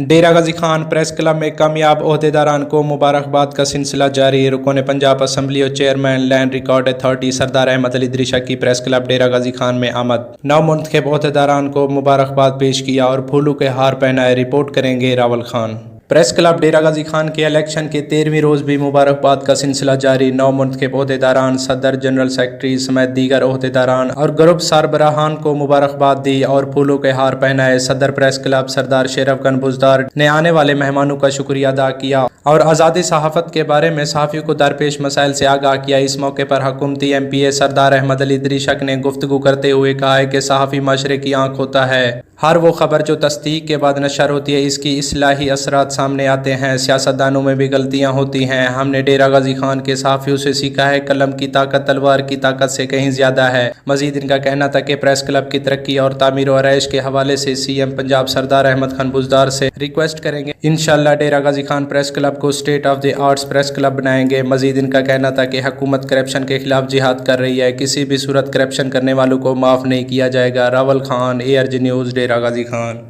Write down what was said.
डेरा Ghazi Khan press club में कामयाब ओहदेदारान को मुबारकबाद का सिलसिला जारी। रुकन पंजाब असम्बली और चेयरमैन लैंड रिकॉर्ड अथॉरिटी सरदार अहमद अली दृशक की प्रेस क्लब डेरा गाजी खान में आमद। नौ मुंतखब ओहदेदारान को मुबारकबाद पेश किया और फूलों के हार पहनाए। रिपोर्ट करेंगे रावल खान। प्रेस क्लब डेरा गाजी खान के इलेक्शन के 13वीं रोज़ भी मुबारकबाद का सिलसिला जारी। नौ मुंतखब ओहदेदारान, सदर, जनरल सेक्रेटरी समेत दीगर ओहदेदारान और ग्रुप सरबराहान को मुबारकबाद दी और फूलों के हार पहनाए। सदर प्रेस क्लब सरदार शेरफगन बुज़दार ने आने वाले मेहमानों का शुक्रिया अदा किया और आज़ादी सहाफ़त के बारे में सहाफ़ियों को दरपेश मसाइल से आगाह किया। इस मौके पर हुकूमती MPA सरदार अहमद अली दृशक ने गुफ्तगू करते हुए कहा है कि सहाफ़ी माशरे की आँख होता है। हर वो खबर जो तस्दीक के बाद नशर होती है, इसकी इस्लाही असरात सामने आते हैं। सियासतदानों में भी गलतियाँ होती हैं। हमने डेरा गाजी खान के सहाफ़ियों से सीखा है कलम की ताकत तलवार की ताकत से कहीं ज़्यादा है। मजीद इनका कहना था कि प्रेस क्लब की तरक्की और तामीर व आरائش के हवाले से CM पंजाब सरदार अहमद खान बुज़दार से रिक्वेस्ट करेंगे। इंशाअल्लाह डेरा गाजी खान प्रेस क्लब को state of the arts press club बनाएंगे। मजीद इनका कहना था कि हुकूमत करप्शन के खिलाफ जिहाद कर रही है, किसी भी सूरत करप्शन करने वालों को माफ़ नहीं किया जाएगा। रावल खान, ARG न्यूज़, डेरा गाजी खान।